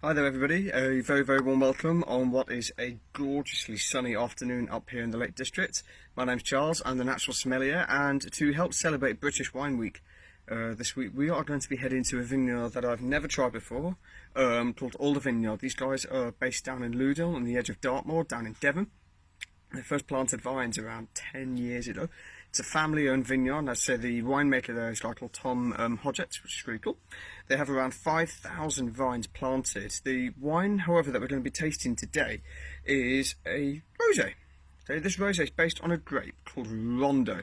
Hi there everybody, a very warm welcome on what is a gorgeously sunny afternoon up here in the Lake District. My name's Charles, I'm the Natural Sommelier, and to help celebrate British Wine Week this week we are going to be heading to a vineyard that I've never tried before, called Alder Vineyard. These guys are based down in Loudon on the edge of Dartmoor, down in Devon. They first planted vines around 10 years ago. It's a family-owned vineyard, and I'd say the winemaker there is a guy called Tom Hodgetts, which is really cool. They have around 5,000 vines planted. The wine, however, that we're going to be tasting today is a rosé. Okay, this rosé is based on a grape called Rondo.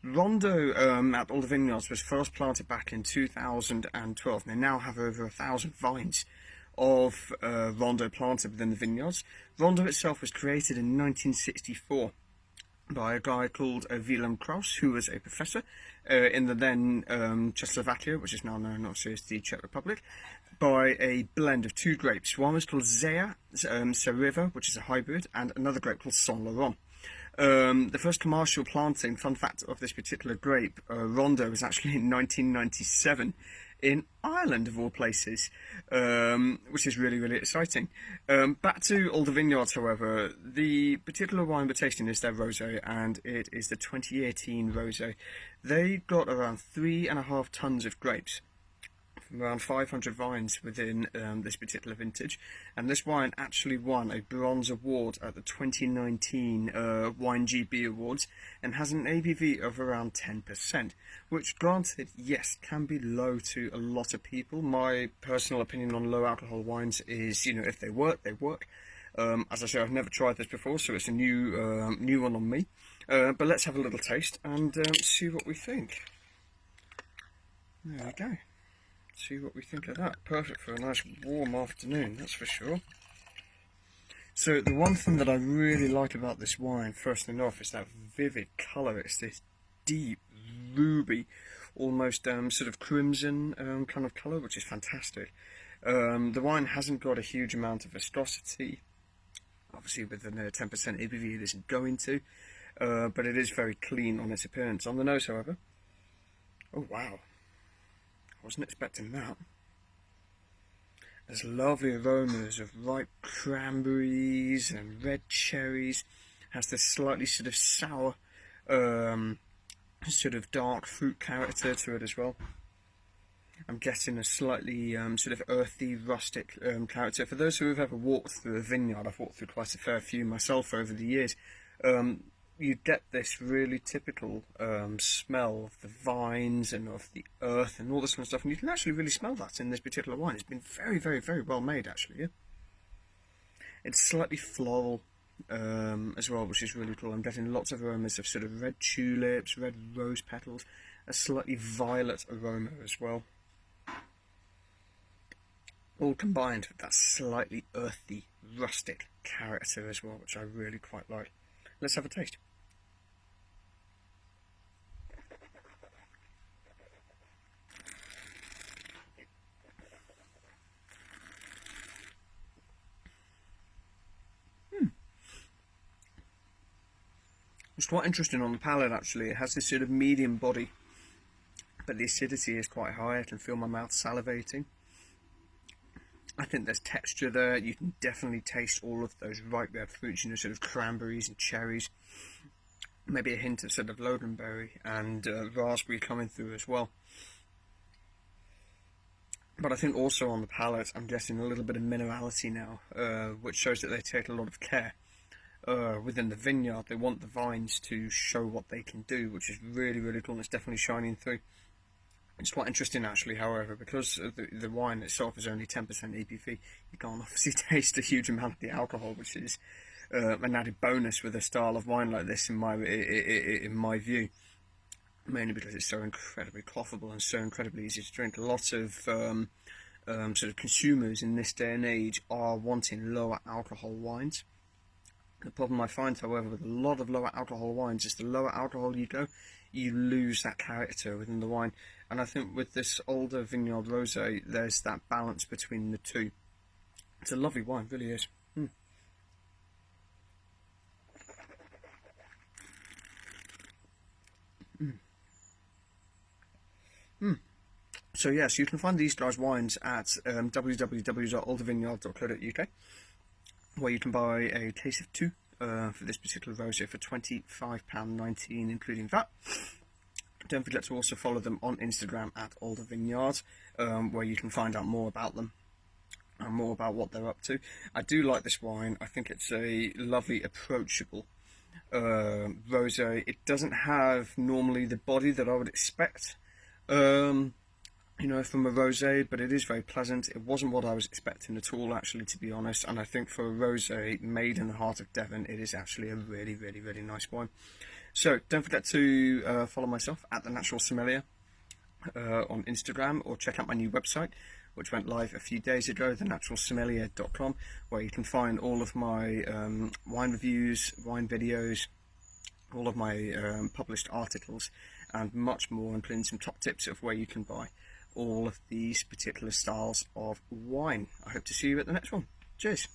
Rondo at Alder Vineyards was first planted back in 2012, and they now have over 1,000 vines of Rondo planted within the vineyards. Rondo itself was created in 1964 by a guy called Vilem Kraus, who was a professor in the then Czechoslovakia, which is now known obviously as the Czech Republic, by a blend of two grapes. One was called Zara Severa, which is a hybrid, and another grape called St. Laurent. The first commercial planting, fun fact of this particular grape, Rondo, was actually in 1997 in Ireland, of all places, which is really exciting. Back to Alder Vineyards, however, the particular wine we're tasting is their rosé, and it is the 2018 rosé. They got around 3.5 tons of grapes, around 500 vines within this particular vintage, and this wine actually won a bronze award at the 2019 Wine GB Awards and has an ABV of around 10%, which, granted, yes, can be low to a lot of people. My personal opinion on low alcohol wines is, you know, if they work, they work. As I say, I've never tried this before, so it's a new one on me. But let's have a little taste and see what we think. There we go. See what we think of that. Perfect for a nice warm afternoon, that's for sure. So the one thing that I really like about this wine, first thing off, is that vivid colour. It's this deep ruby, almost sort of crimson kind of colour, which is fantastic. The wine hasn't got a huge amount of viscosity. Obviously with the 10% ABV it isn't going to, but it is very clean on its appearance. On the nose, however, oh wow, wasn't expecting that. There's lovely aromas of ripe cranberries and red cherries. Has this slightly sort of sour, sort of dark fruit character to it as well. I'm getting a slightly sort of earthy, rustic character. For those who have ever walked through a vineyard, I've walked through quite a fair few myself over the years, you get this really typical smell of the vines and of the earth and all this kind of stuff, and you can actually really smell that in this particular wine. It's been very well made, actually. Yeah? It's slightly floral as well, which is really cool. I'm getting lots of aromas of sort of red tulips, red rose petals, a slightly violet aroma as well, all combined with that slightly earthy, rustic character as well, which I really quite like. Let's have a taste. It's quite interesting on the palate, actually. It has this sort of medium body, but the acidity is quite high. I can feel my mouth salivating. I think there's texture there. You can definitely taste all of those ripe red fruits, you know, sort of cranberries and cherries. Maybe a hint of sort of loganberry and raspberry coming through as well. But I think also on the palate, I'm getting a little bit of minerality now, which shows that they take a lot of care within the vineyard. They want the vines to show what they can do, which is really cool, and it's definitely shining through. It's quite interesting, actually, however, because the wine itself is only 10% ABV, you can't obviously taste a huge amount of the alcohol, which is an added bonus with a style of wine like this, in my view. Mainly because it's so incredibly quaffable and so incredibly easy to drink. A lot of sort of consumers in this day and age are wanting lower alcohol wines. The problem I find, however, with a lot of lower alcohol wines is the lower alcohol you go, you lose that character within the wine. And I think with this Alder Vineyard Rosé, there's that balance between the two. It's a lovely wine, really is. So yes, you can find these guys' wines at www.aldervineyard.co.uk, where you can buy a case of 2 for this particular rosé for £25.19 including VAT. Don't forget to also follow them on Instagram at Alder Vineyard, where you can find out more about them and more about what they're up to. I do like this wine. I think it's a lovely, approachable rosé. It doesn't have normally the body that I would expect, you know, from a rosé, but it is very pleasant. It wasn't what I was expecting at all, actually, to be honest. And I think for a rosé made in the heart of Devon, it is actually a really, really, really nice wine. So don't forget to follow myself at The Natural Sommelier on Instagram, or check out my new website, which went live a few days ago, thenaturalsommelier.com, where you can find all of my wine reviews, wine videos, all of my published articles, and much more, including some top tips of where you can buy all of these particular styles of wine. I hope to see you at the next one. Cheers.